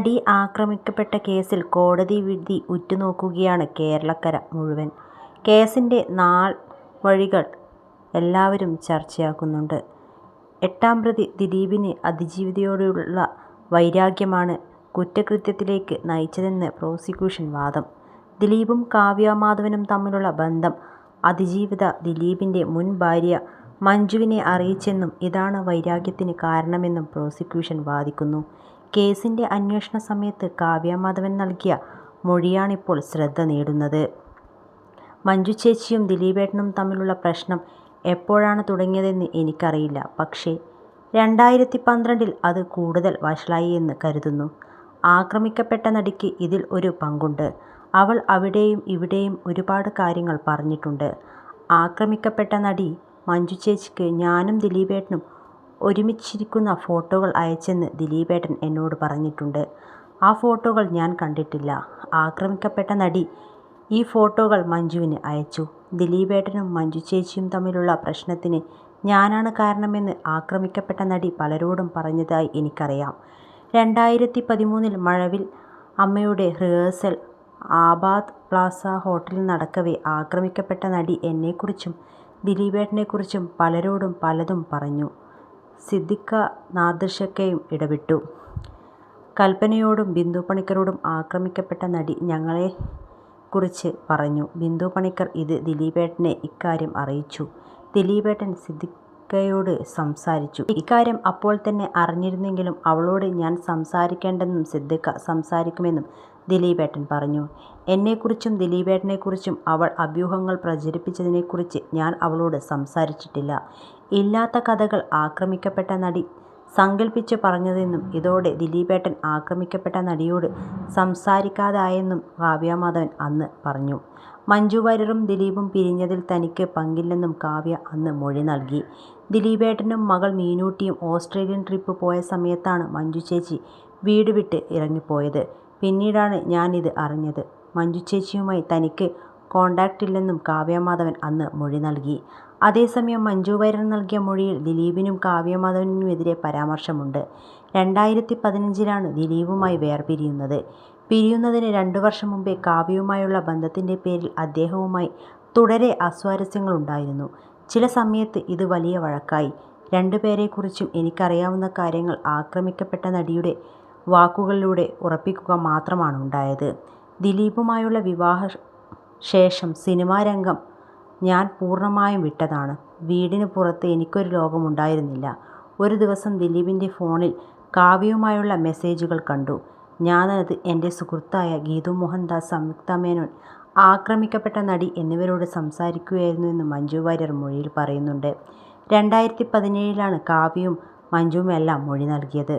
നടി ആക്രമിക്കപ്പെട്ട കേസിൽ കോടതി വിധി ഉറ്റുനോക്കുകയാണ് കേരളക്കര മുഴുവൻ. കേസിൻ്റെ നാൾവഴികൾ എല്ലാവരും ചർച്ചയാക്കുന്നുണ്ട്. 8ാം പ്രതി ദിലീപിന് അതിജീവിതയോടുള്ള വൈരാഗ്യമാണ് കുറ്റകൃത്യത്തിലേക്ക് നയിച്ചതെന്ന് പ്രോസിക്യൂഷൻ വാദം. ദിലീപും കാവ്യ മാധവനും തമ്മിലുള്ള ബന്ധം അതിജീവിത ദിലീപിൻ്റെ മുൻ ഭാര്യ മഞ്ജുവിനെ അറിയിച്ചെന്നും ഇതാണ് വൈരാഗ്യത്തിന് കാരണമെന്നും പ്രോസിക്യൂഷൻ വാദിക്കുന്നു. കേസിൻ്റെ അന്വേഷണ സമയത്ത് കാവ്യ മാധവൻ നൽകിയ മൊഴിയാണിപ്പോൾ ശ്രദ്ധ നേടുന്നത്. മഞ്ജു ചേച്ചിയും ദിലീപേട്ടനും തമ്മിലുള്ള പ്രശ്നം എപ്പോഴാണ് തുടങ്ങിയതെന്ന് എനിക്കറിയില്ല. പക്ഷേ 2012-ൽ അത് കൂടുതൽ വഷളായി എന്ന് കരുതുന്നു. ആക്രമിക്കപ്പെട്ട നടിക്ക് ഇതിൽ ഒരു പങ്കുണ്ട്. അവൾ അവിടെയും ഇവിടെയും ഒരുപാട് കാര്യങ്ങൾ പറഞ്ഞിട്ടുണ്ട്. ആക്രമിക്കപ്പെട്ട നടി മഞ്ജു ചേച്ചിക്ക് ഞാനും ദിലീപേട്ടനും ഒരുമിച്ചിരിക്കുന്ന ഫോട്ടോകൾ അയച്ചെന്ന് ദിലീപേട്ടൻ എന്നോട് പറഞ്ഞിട്ടുണ്ട്. ആ ഫോട്ടോകൾ ഞാൻ കണ്ടിട്ടില്ല. ആക്രമിക്കപ്പെട്ട നടി ഈ ഫോട്ടോകൾ മഞ്ജുവിന് അയച്ചു. ദിലീപേട്ടനും മഞ്ജു ചേച്ചിയും തമ്മിലുള്ള പ്രശ്നത്തിന് ഞാനാണ് കാരണമെന്ന് ആക്രമിക്കപ്പെട്ട നടി പലരോടും പറഞ്ഞതായി എനിക്കറിയാം. 2013-ൽ മഴവിൽ അമ്മയുടെ റിഹേഴ്സൽ ആബാദ് പ്ലാസ ഹോട്ടലിൽ നടക്കവേ ആക്രമിക്കപ്പെട്ട നടി എന്നെക്കുറിച്ചും ദിലീപേട്ടനെക്കുറിച്ചും പലരോടും പലതും പറഞ്ഞു. സിദ്ദിഖ നാദിർഷക്കയും ഇടപെട്ടു. കൽപ്പനയോടും ബിന്ദു പണിക്കരോടും ആക്രമിക്കപ്പെട്ട നടി ഞങ്ങളെക്കുറിച്ച് പറഞ്ഞു. ബിന്ദു പണിക്കർ ഇത് ദിലീപേട്ടനെ ഇക്കാര്യം അറിയിച്ചു. ദിലീപേട്ടൻ സിദ്ദിഖയോട് സംസാരിച്ചു. ഇക്കാര്യം അപ്പോൾ തന്നെ അറിഞ്ഞിരുന്നെങ്കിലും അവളോട് ഞാൻ സംസാരിക്കേണ്ടെന്നും സിദ്ദിഖ സംസാരിക്കുമെന്നും ദിലീപേട്ടൻ പറഞ്ഞു. എന്നെക്കുറിച്ചും ദിലീപേട്ടനെക്കുറിച്ചും അവൾ അഭ്യൂഹങ്ങൾ പ്രചരിപ്പിച്ചതിനെക്കുറിച്ച് ഞാൻ അവളോട് സംസാരിച്ചിട്ടില്ല. ഇല്ലാത്ത കഥകൾ ആക്രമിക്കപ്പെട്ട നടി സങ്കൽപ്പിച്ച് പറഞ്ഞതെന്നും ഇതോടെ ദിലീപേട്ടൻ ആക്രമിക്കപ്പെട്ട നടിയോട് സംസാരിക്കാതായെന്നും കാവ്യ മാധവൻ അന്ന് പറഞ്ഞു. മഞ്ജു വാര്യറും ദിലീപും പിരിഞ്ഞതിൽ തനിക്ക് പങ്കില്ലെന്നും കാവ്യ അന്ന് മൊഴി നൽകി. ദിലീപേട്ടനും മകൾ മീനൂട്ടിയും ഓസ്ട്രേലിയൻ ട്രിപ്പ് പോയ സമയത്താണ് മഞ്ജു ചേച്ചി വീട് വിട്ട് ഇറങ്ങിപ്പോയത്. പിന്നീടാണ് ഞാനിത് അറിഞ്ഞത്. മഞ്ജു ചേച്ചിയുമായി തനിക്ക് കോണ്ടാക്റ്റില്ലെന്നും കാവ്യ മാധവൻ അന്ന് മൊഴി നൽകി. അതേസമയം മഞ്ജു വാര്യർ നൽകിയ മൊഴിയിൽ ദിലീപിനും കാവ്യ മാധവനുമെതിരെ പരാമർശമുണ്ട്. 2015-ലാണ് ദിലീപുമായി വേർപിരിയുന്നത്. പിരിയുന്നതിന് 2 വർഷം മുമ്പേ കാവ്യയുമായുള്ള ബന്ധത്തിൻ്റെ പേരിൽ അദ്ദേഹവുമായി തുടരെ അസ്വാരസ്യങ്ങളുണ്ടായിരുന്നു. ചില സമയത്ത് ഇത് വലിയ വഴക്കായി. രണ്ടുപേരെക്കുറിച്ചും എനിക്കറിയാവുന്ന കാര്യങ്ങൾ ആക്രമിക്കപ്പെട്ട നടിയുടെ വാക്കുകളിലൂടെ ഉറപ്പിക്കുക മാത്രമാണുണ്ടായത്. ദിലീപുമായുള്ള വിവാഹശേഷം സിനിമാ രംഗം ഞാൻ പൂർണ്ണമായും വിട്ടതാണ്. വീടിന് പുറത്ത് എനിക്കൊരു ലോകമുണ്ടായിരുന്നില്ല. ഒരു ദിവസം ദിലീപിൻ്റെ ഫോണിൽ കാവ്യയുമായുള്ള മെസ്സേജുകൾ കണ്ടു. ഞാനത് എൻ്റെ സുഹൃത്തായ ഗീതു മോഹൻദാസ്, സംയുക്ത മേനോൻ, ആക്രമിക്കപ്പെട്ട നടി എന്നിവരോട് സംസാരിക്കുകയായിരുന്നു എന്ന് മഞ്ജു വാര്യർ മൊഴിയിൽ പറയുന്നുണ്ട്. 2017-ലാണ് കാവ്യയും മഞ്ജുവുമെല്ലാം മൊഴി നൽകിയത്.